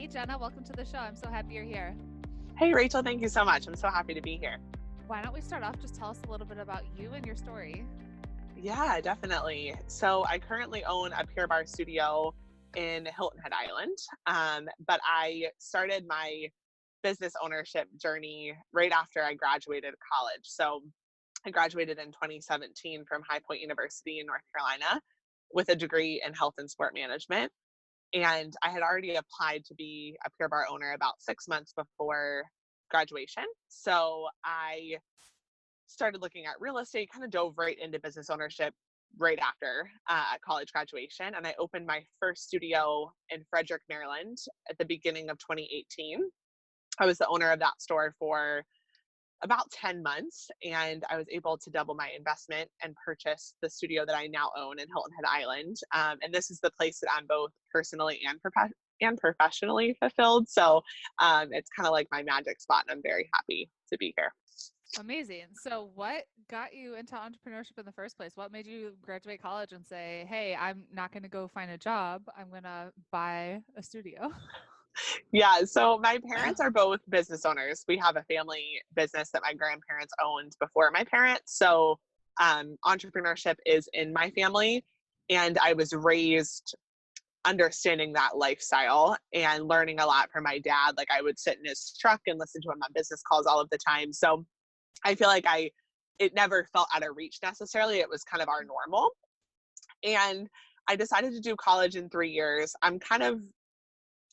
Hey, Jenna, welcome to the show. I'm so happy you're here. Hey, Rachel, thank you so much. I'm so happy to be here. Why don't we start off? Just tell us a little bit about you and your story. Yeah, definitely. So I currently own a Pure Barre studio in Hilton Head Island, but I started my business ownership journey right after I graduated college. So I graduated in 2017 from High Point University in North Carolina with a degree in health and sport management. And I had already applied to be a Pure Barre owner about 6 months before graduation. So I started looking at real estate, kind of dove right into business ownership right after college graduation. And I opened my first studio in Frederick, Maryland at the beginning of 2018. I was the owner of that store for about 10 months, and I was able to double my investment and purchase the studio that I now own in Hilton Head Island. And this is the place that I'm both personally and professionally fulfilled. So it's kind of like my magic spot, and I'm very happy to be here. Amazing. So, what got you into entrepreneurship in the first place? What made you graduate college and say, hey, I'm not going to go find a job, I'm going to buy a studio? Yeah, so my parents are both business owners. We have a family business that my grandparents owned before my parents. So entrepreneurship is in my family. And I was raised understanding that lifestyle and learning a lot from my dad. Like I would sit in his truck and listen to him on business calls all of the time. So I feel like it never felt out of reach necessarily. It was kind of our normal. And I decided to do college in 3 years. I'm kind of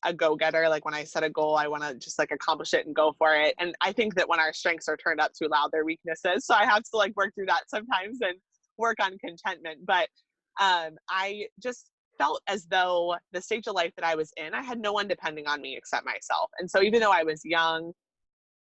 a go-getter. Like when I set a goal, I want to just like accomplish it and go for it. And I think that when our strengths are turned up too loud, they're weaknesses. So I have to like work through that sometimes and work on contentment. But I just felt as though the stage of life that I was in, I had no one depending on me except myself. And so even though I was young,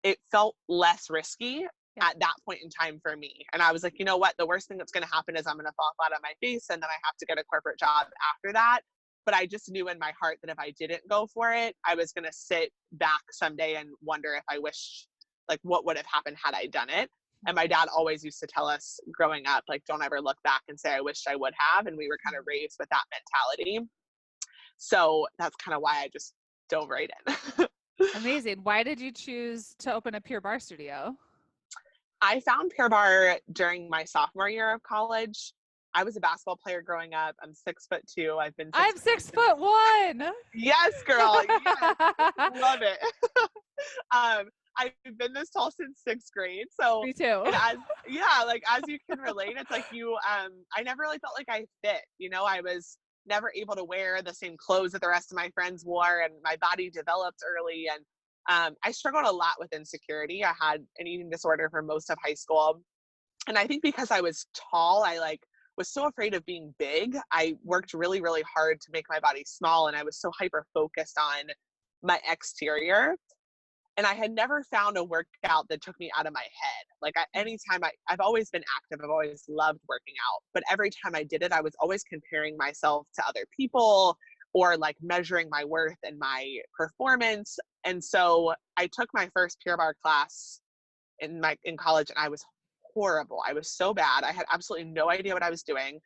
it felt less risky at that point in time for me. And I was like, you know what? The worst thing that's going to happen is I'm going to fall flat on my face and then I have to get a corporate job after that. But I just knew in my heart that if I didn't go for it, I was going to sit back someday and wonder if I wish, like, what would have happened had I done it. And my dad always used to tell us growing up, like, don't ever look back and say, I wished I would have. And we were kind of raised with that mentality. So that's kind of why I just dove right in. Amazing. Why did you choose to open a Pure Barre studio? I found Pure Barre during my sophomore year of college. I was a basketball player growing up. I'm 6'2". I'm 6'1". Yes, girl. Yes. Love it. I've been this tall since 6th grade. So me too. As you can relate, it's like I never really felt like I fit. You know, I was never able to wear the same clothes that the rest of my friends wore, and my body developed early. And I struggled a lot with insecurity. I had an eating disorder for most of high school. And I think because I was tall, I was so afraid of being big. I worked really, really hard to make my body small. And I was so hyper focused on my exterior. And I had never found a workout that took me out of my head. Like anytime I've always been active. I've always loved working out. But every time I did it, I was always comparing myself to other people or like measuring my worth and my performance. And so I took my first Pure Barre class in college, and I was horrible. I was so bad. I had absolutely no idea what I was doing,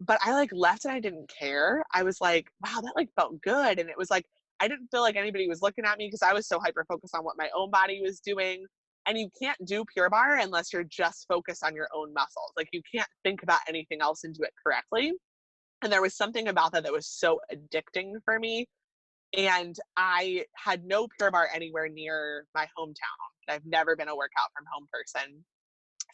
but I like left and I didn't care. I was like, wow, that like felt good. And it was like, I didn't feel like anybody was looking at me because I was so hyper focused on what my own body was doing. And you can't do Pure Barre unless you're just focused on your own muscles. Like you can't think about anything else and do it correctly. And there was something about that was so addicting for me. And I had no Pure Barre anywhere near my hometown. I've never been a workout from home person.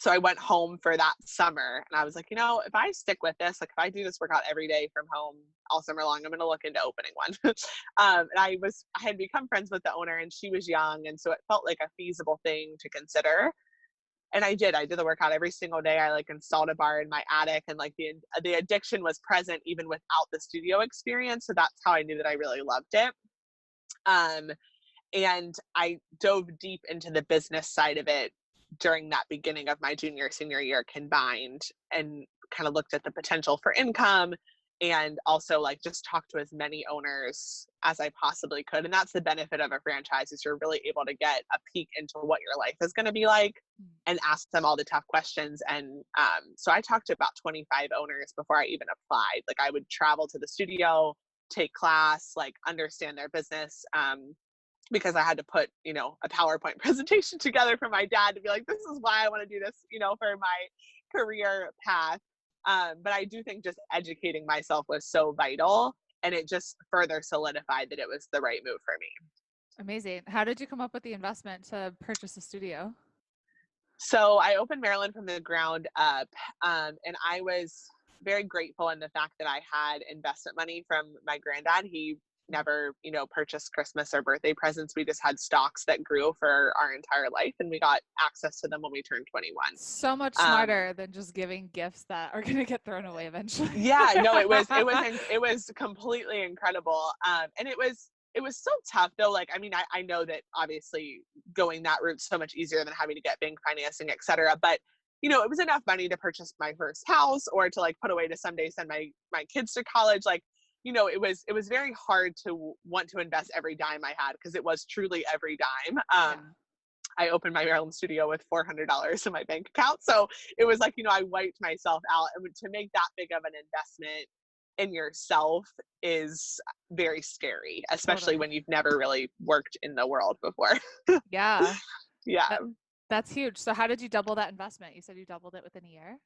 So I went home for that summer and I was like, you know, if I stick with this, like if I do this workout every day from home all summer long, I'm going to look into opening one. And I had become friends with the owner, and she was young. And so it felt like a feasible thing to consider. And I did the workout every single day. I like installed a bar in my attic, and like the addiction was present even without the studio experience. So that's how I knew that I really loved it. And I dove deep into the business side of it during that beginning of my senior year combined, and kind of looked at the potential for income, and also like just talked to as many owners as I possibly could. And that's the benefit of a franchise, is you're really able to get a peek into what your life is going to be like and ask them all the tough questions. And so I talked to about 25 owners before I even applied. Like I would travel to the studio, take class, like understand their business. Because I had to put, a PowerPoint presentation together for my dad to be like, this is why I want to do this, for my career path. But I do think just educating myself was so vital, and it just further solidified that it was the right move for me. Amazing. How did you come up with the investment to purchase a studio? So I opened Maryland from the ground up, and I was very grateful in the fact that I had investment money from my granddad. He never, purchased Christmas or birthday presents. We just had stocks that grew for our entire life, and we got access to them when we turned 21. So much smarter than just giving gifts that are going to get thrown away eventually. Yeah, no, it was completely incredible. And it was still tough though. Like, I mean, I know that obviously going that route's so much easier than having to get bank financing, et cetera. But, it was enough money to purchase my first house, or to like put away to someday send my kids to college. Like, it was very hard to want to invest every dime I had, because it was truly every dime. I opened my Maryland studio with $400 in my bank account. So it was like, I wiped myself out. And to make that big of an investment in yourself is very scary, especially Totally. when you've never really worked in the world before. Yeah. Yeah. That's huge. So how did you double that investment? You said you doubled it within a year?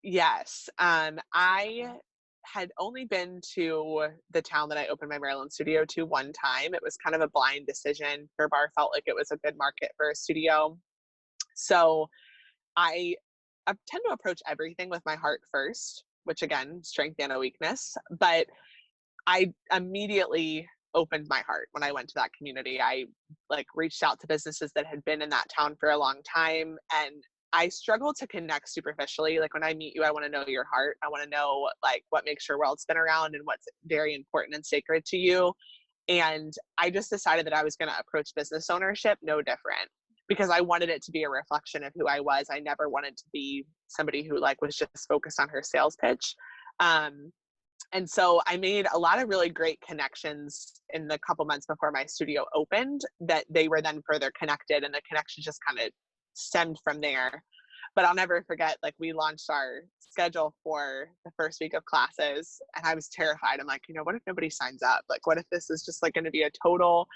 Yes. I had only been to the town that I opened my Maryland studio to one time. It was kind of a blind decision. Pure Barre felt like it was a good market for a studio. So I tend to approach everything with my heart first, which again, strength and a weakness. But I immediately opened my heart when I went to that community. I like reached out to businesses that had been in that town for a long time, and I struggle to connect superficially. Like, when I meet you, I want to know your heart. I want to know like what makes your world spin around and what's very important and sacred to you. And I just decided that I was going to approach business ownership no different, because I wanted it to be a reflection of who I was. I never wanted to be somebody who like was just focused on her sales pitch. And so I made a lot of really great connections in the couple months before my studio opened, that they were then further connected, and the connection just kind of stemmed from there. But I'll never forget, like, we launched our schedule for the first week of classes, and I was terrified. I'm like, what if nobody signs up? Like, what if this is just like going to be a total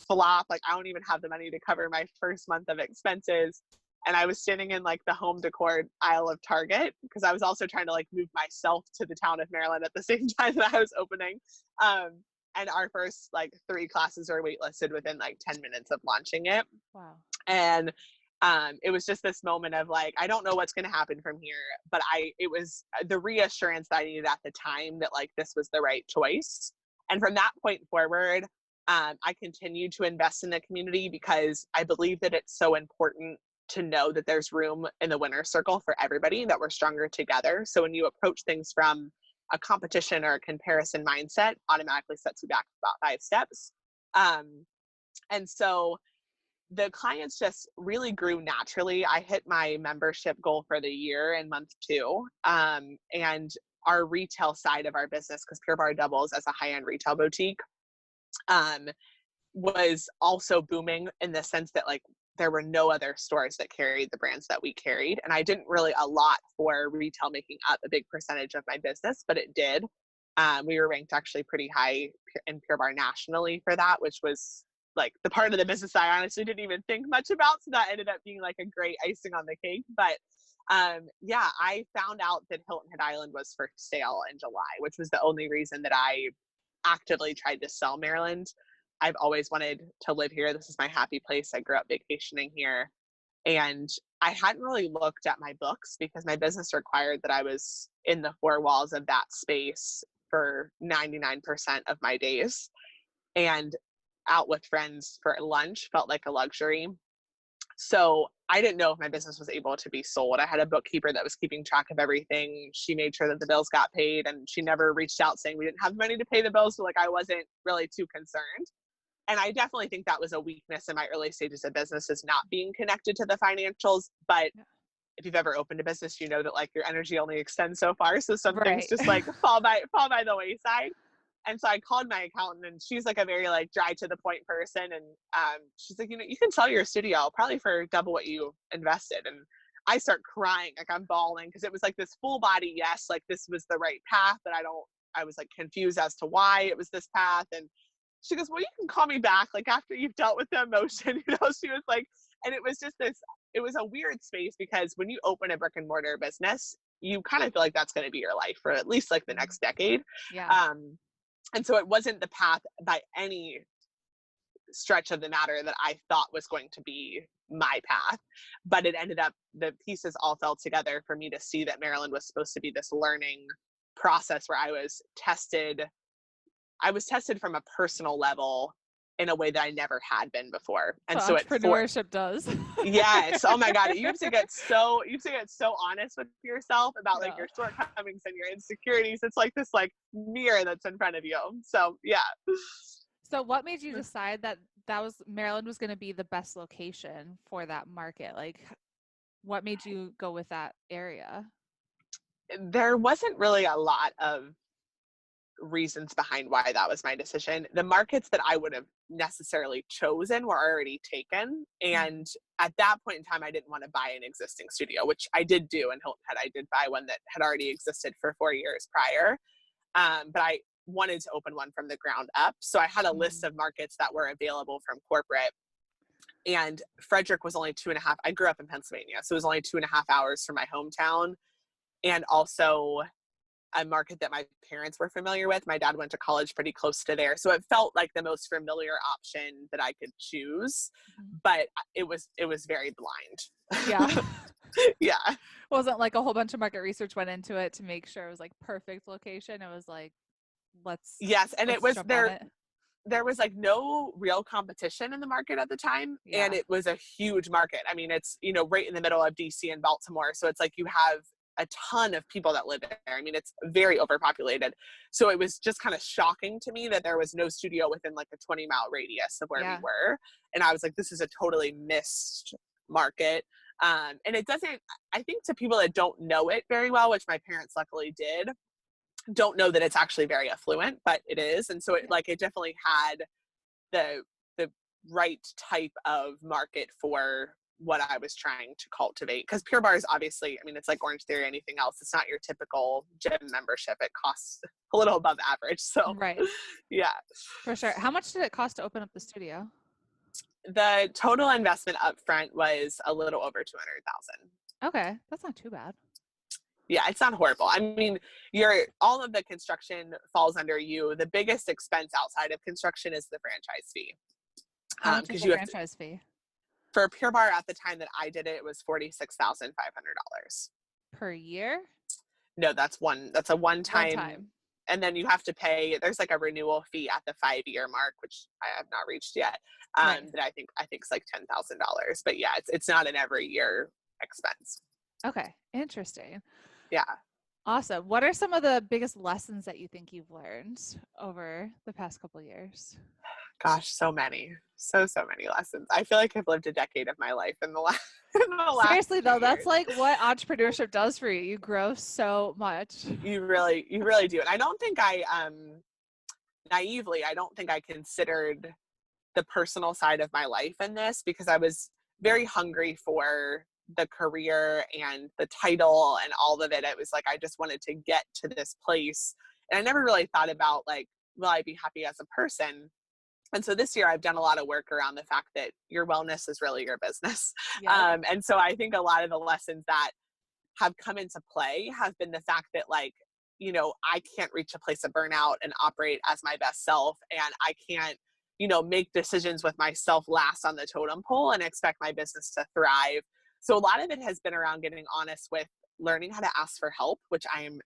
flop? Like, I don't even have the money to cover my first month of expenses. And I was standing in like the home decor aisle of Target, because I was also trying to like move myself to the town of Maryland at the same time that I was opening. And our first like 3 classes were waitlisted within like 10 minutes of launching it. Wow. And it was just this moment of like, I don't know what's going to happen from here, but it was the reassurance that I needed at the time that like this was the right choice. And from that point forward, I continued to invest in the community, because I believe that it's so important to know that there's room in the winner's circle for everybody, that we're stronger together. So when you approach things from a competition or a comparison mindset, automatically sets you back about 5 steps. And so the clients just really grew naturally. I hit my membership goal for the year in month 2. And our retail side of our business, because Pure Barre doubles as a high-end retail boutique, was also booming, in the sense that like there were no other stores that carried the brands that we carried. And I didn't really allot for retail making up a big percentage of my business, but it did. We were ranked actually pretty high in Pure Barre nationally for that, which was like the part of the business I honestly didn't even think much about. So that ended up being like a great icing on the cake. But yeah, I found out that Hilton Head Island was for sale in July, which was the only reason that I actively tried to sell Maryland. I've always wanted to live here. This is my happy place. I grew up vacationing here. And I hadn't really looked at my books, because my business required that I was in the 4 walls of that space for 99% of my days. And out with friends for lunch felt like a luxury. So I didn't know if my business was able to be sold. I had a bookkeeper that was keeping track of everything. She made sure that the bills got paid, and she never reached out saying we didn't have money to pay the bills. So like, I wasn't really too concerned. And I definitely think that was a weakness in my early stages of business, is not being connected to the financials. But if you've ever opened a business, you know that like your energy only extends so far. So some things just like fall by the wayside. And so I called my accountant, and she's like a very like dry to the point person. And she's like, you can sell your studio probably for double what you invested. And I start crying, like I'm bawling, because it was like this full body yes, like this was the right path, but I don't I was like confused as to why it was this path. And she goes, well, you can call me back like after you've dealt with the emotion, she was like, and it was just this, it was a weird space because when you open a brick and mortar business, you kind of feel like that's going to be your life for at least like the next decade. Yeah. And so it wasn't the path by any stretch of the matter that I thought was going to be my path, but it ended up, the pieces all fell together for me to see that Maryland was supposed to be this learning process where I was tested from a personal level in a way that I never had been before. And so entrepreneurship does. Yes. Oh my God. You have to get so honest with yourself about like your shortcomings and your insecurities. It's like this like mirror that's in front of you. So yeah. So what made you decide that Maryland was going to be the best location for that market? Like what made you go with that area? There wasn't really a lot of reasons behind why that was my decision. The markets that I would have necessarily chosen were already taken. And at that point in time, I didn't want to buy an existing studio, which I did do in Hilton Head. I did buy one that had already existed for 4 years prior. But I wanted to open one from the ground up. So I had a list of markets that were available from corporate. And Frederick was only 2.5. I grew up in Pennsylvania, so it was only 2.5 hours from my hometown. And also a market that my parents were familiar with. My dad went to college pretty close to there. So it felt like the most familiar option that I could choose, but it was very blind. Yeah. Yeah. Wasn't like a whole bunch of market research went into it to make sure it was like perfect location. It was like, yes. And it was there was like no real competition in the market at the time. Yeah. And it was a huge market. I mean, it's, right in the middle of DC and Baltimore. So it's like you have a ton of people that live there. I mean, it's very overpopulated. So it was just kind of shocking to me that there was no studio within like a 20-mile radius of where we were. And I was like, this is a totally missed market. And it doesn't, I think to people that don't know it very well, which my parents luckily did, don't know that it's actually very affluent, but it is. And so it definitely had the right type of market for what I was trying to cultivate. Because Pure Barre is obviously, I mean, it's like Orange Theory, anything else. It's not your typical gym membership. It costs a little above average. So, right. Yeah. For sure. How much did it cost to open up the studio? The total investment up front was a little over $200,000. Okay. That's not too bad. Yeah, it's not horrible. I mean, all of the construction falls under you. The biggest expense outside of construction is the franchise fee. How much is the franchise fee? For Pure Barre at the time that I did it, it was $46,500 per year. No, that's a one-time. And then you have to pay. There's like a renewal fee at the 5-year mark, which I have not reached yet. That I think it's like $10,000. But yeah, it's not an every year expense. Okay, interesting. Yeah. Awesome. What are some of the biggest lessons that you think you've learned over the past couple of years? Gosh, so many lessons. I feel like I've lived a decade of my life in the last. Seriously though, that's like what entrepreneurship does for you. You grow so much. You really do. And I don't think naively, I don't think I considered the personal side of my life in this, because I was very hungry for the career and the title and all of it. It was like, I just wanted to get to this place. And I never really thought about like, will I be happy as a person? And so this year I've done a lot of work around the fact that your wellness is really your business. Yeah. And so I think a lot of the lessons that have come into play have been the fact that like, I can't reach a place of burnout and operate as my best self. And I can't, make decisions with myself last on the totem pole and expect my business to thrive. So a lot of it has been around getting honest with learning how to ask for help, which I am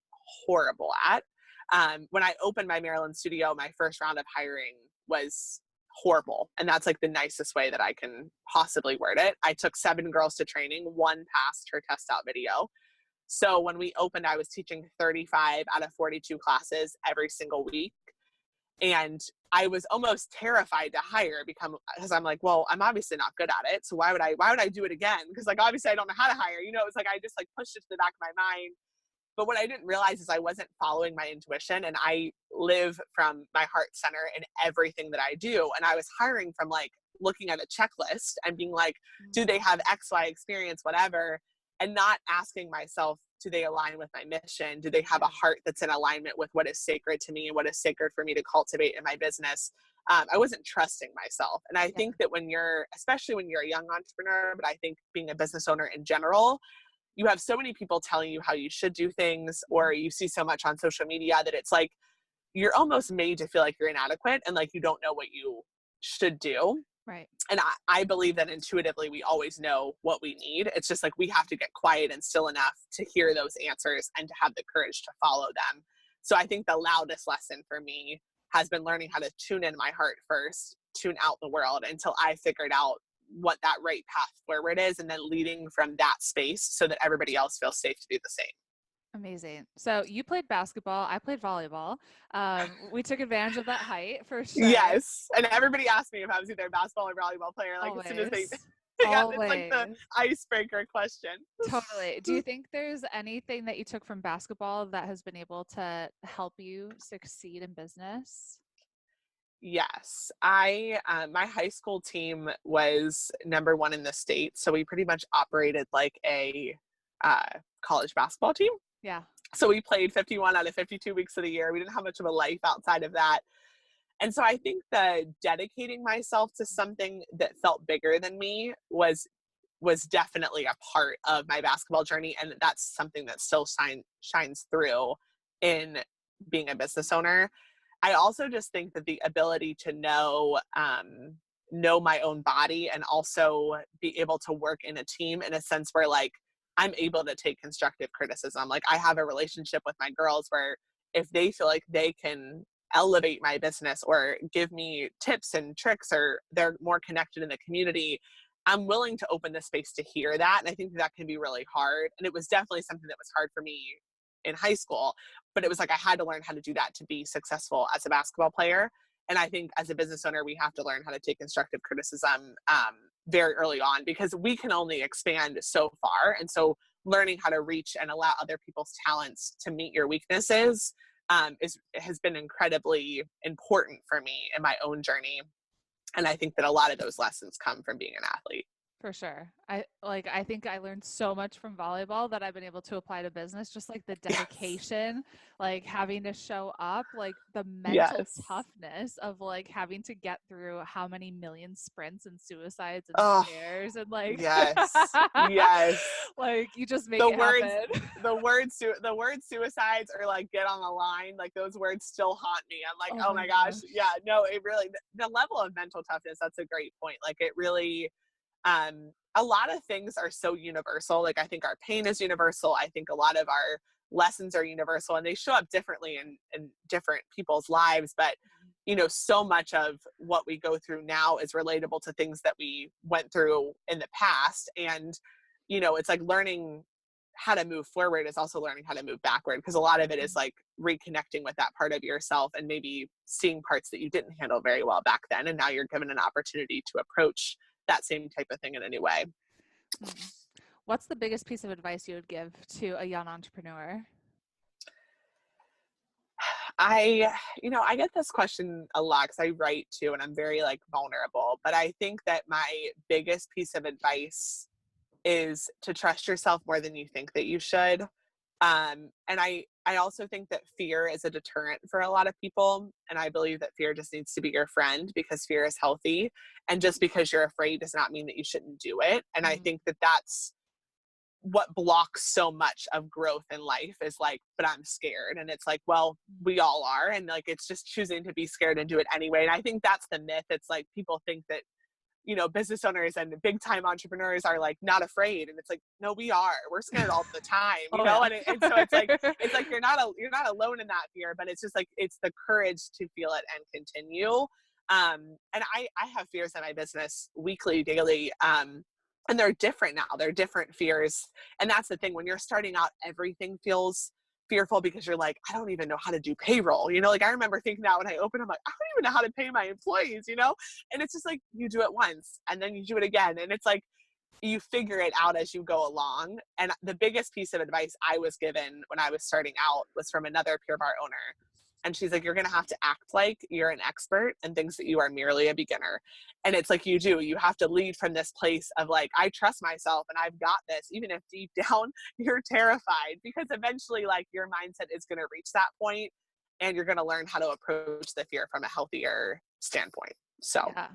horrible at. When I opened my Maryland studio, my first round of hiring was horrible. And that's like the nicest way that I can possibly word it. I took 7 girls to training. 1 passed her test out video. So when we opened, I was teaching 35 out of 42 classes every single week. And I was almost terrified to hire because I'm like, well, I'm obviously not good at it. So why would I do it again? Because like, obviously I don't know how to hire, it's like, I just like pushed it to the back of my mind. But what I didn't realize is I wasn't following my intuition, and I live from my heart center in everything that I do. And I was hiring from like looking at a checklist and being like, do they have X, Y experience, whatever, and not asking myself Do they align with my mission? Do they have a heart that's in alignment with what is sacred to me and what is sacred for me to cultivate in my business? I wasn't trusting myself. And I think that especially when you're a young entrepreneur, but I think being a business owner in general, you have so many people telling you how you should do things, or you see so much on social media that it's like, you're almost made to feel like you're inadequate and like you don't know what you should do. Right. And I believe that intuitively we always know what we need. It's just like we have to get quiet and still enough to hear those answers and to have the courage to follow them. So I think the loudest lesson for me has been learning how to tune in my heart first, tune out the world until I figured out what that right path forward is, and then leading from that space so that everybody else feels safe to do the same. Amazing. So you played basketball. I played volleyball. We took advantage of that height for sure. Yes. And everybody asked me if I was either a basketball or volleyball player. Like Always. as soon as they, Always. it's like the icebreaker question. Totally. Do you think there's anything that you took from basketball that has been able to help you succeed in business? Yes. My high school team was number 1 in the state. So we pretty much operated like a college basketball team. Yeah. So we played 51 out of 52 weeks of the year. We didn't have much of a life outside of that. And so I think that dedicating myself to something that felt bigger than me was definitely a part of my basketball journey. And that's something that still shines through in being a business owner. I also just think that the ability to know my own body and also be able to work in a team in a sense where like I'm able to take constructive criticism. Like I have a relationship with my girls where if they feel like they can elevate my business or give me tips and tricks, or they're more connected in the community, I'm willing to open the space to hear that. And I think that can be really hard. And it was definitely something that was hard for me in high school, but it was like, I had to learn how to do that to be successful as a basketball player. And I think as a business owner, we have to learn how to take constructive criticism very early on, because we can only expand so far. And so learning how to reach and allow other people's talents to meet your weaknesses has been incredibly important for me in my own journey. And I think that a lot of those lessons come from being an athlete. For sure. I think I learned so much from volleyball that I've been able to apply to business, just like the dedication, like having to show up, like the mental toughness of like having to get through how many million sprints and suicides and stairs and like yes. like you just make it happen. The word suicides or like get on the line, like those words still haunt me. I'm like, oh my gosh. Yeah, no, it really, the level of mental toughness, that's a great point. Like it really, a lot of things are so universal. Like I think our pain is universal. I think a lot of our lessons are universal, and they show up differently in different people's lives. But, you know, so much of what we go through now is relatable to things that we went through in the past. And, you know, it's like learning how to move forward is also learning how to move backward, because a lot of it is like reconnecting with that part of yourself and maybe seeing parts that you didn't handle very well back then. And now you're given an opportunity to approach that same type of thing in a new way. What's the biggest piece of advice you would give to a young entrepreneur? I get this question a lot because I write too, and I'm very like vulnerable, but I think that my biggest piece of advice is to trust yourself more than you think that you should. And I also think that fear is a deterrent for a lot of people. And I believe that fear just needs to be your friend, because fear is healthy. And just because you're afraid does not mean that you shouldn't do it. And I think that that's what blocks so much of growth in life, is like, but I'm scared. And it's like, well, we all are. And like, it's just choosing to be scared and do it anyway. And I think that's the myth. It's like, people think that, you know, business owners and big time entrepreneurs are like not afraid. And it's like, no, we're scared all the time, you know? Yeah. And so it's like, you're not alone in that fear, but it's just like, it's the courage to feel it and continue. And I have fears in my business weekly, daily. And they're different now. They're different fears. And that's the thing. When you're starting out, everything feels fearful because you're like, I don't even know how to do payroll. You know, like I remember thinking that when I opened, I'm like, I don't even know how to pay my employees, you know? And it's just like, you do it once and then you do it again. And it's like, you figure it out as you go along. And the biggest piece of advice I was given when I was starting out was from another Pure Barre owner. And she's like, you're going to have to act like you're an expert and things that you are merely a beginner. And it's like, you have to lead from this place of like, I trust myself and I've got this, even if deep down you're terrified, because eventually like your mindset is going to reach that point and you're going to learn how to approach the fear from a healthier standpoint. So, Yeah.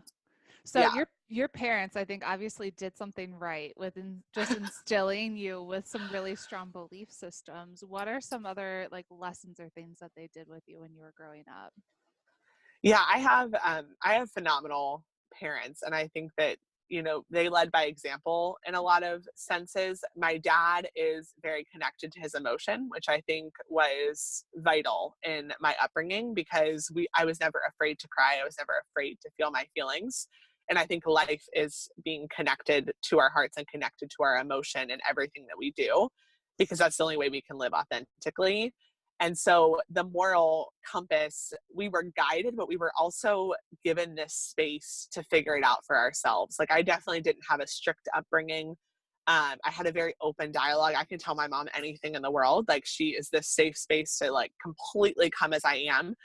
So yeah. your parents, I think, obviously did something right with just instilling you with some really strong belief systems. What are some other like lessons or things that they did with you when you were growing up? Yeah, I have phenomenal parents, and I think that, you know, they led by example in a lot of senses. My dad is very connected to his emotion, which I think was vital in my upbringing, because I was never afraid to cry. I was never afraid to feel my feelings. And I think life is being connected to our hearts and connected to our emotion in everything that we do, because that's the only way we can live authentically. And so the moral compass, we were guided, but we were also given this space to figure it out for ourselves. Like I definitely didn't have a strict upbringing. I had a very open dialogue. I can tell my mom anything in the world. Like she is this safe space to like completely come as I am.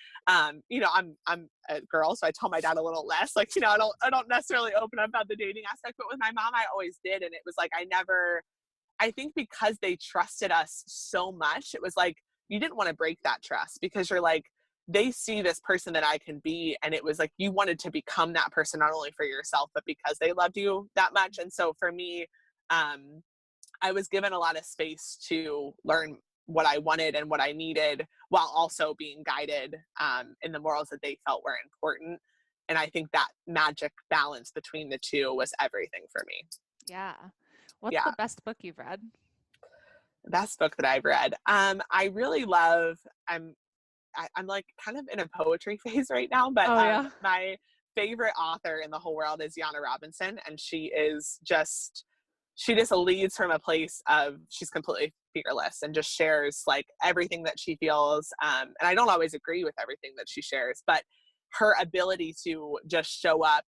You know, I'm a girl, so I tell my dad a little less. Like, you know, I don't necessarily open up about the dating aspect, but with my mom, I always did. And it was like I think because they trusted us so much, it was like, you didn't want to break that trust, because you're like, they see this person that I can be. And it was like, you wanted to become that person, not only for yourself, but because they loved you that much. And so for me, I was given a lot of space to learn what I wanted and what I needed, while also being guided in the morals that they felt were important. And I think that magic balance between the two was everything for me. Yeah. What's Yeah. the best book you've read? Best book that I've read. I really love, I'm like kind of in a poetry phase right now, but Oh yeah. my favorite author in the whole world is Yana Robinson. And she just leads from a place of, she's completely fearless and just shares like everything that she feels. And I don't always agree with everything that she shares, but her ability to just show up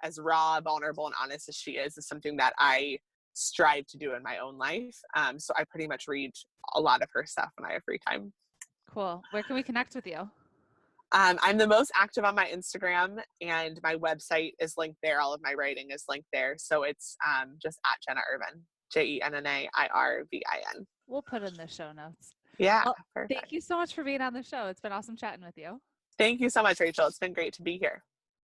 as raw, vulnerable, and honest as she is something that I strive to do in my own life. So I pretty much read a lot of her stuff when I have free time. Cool. Where can we connect with you? I'm the most active on my Instagram, and my website is linked there. All of my writing is linked there. So it's just at Jenna Irvin, JennaIrvin. We'll put in the show notes. Yeah, Well, thank perfect. you so much for being on the show. It's been awesome chatting with you. Thank you so much, Rachel. It's been great to be here.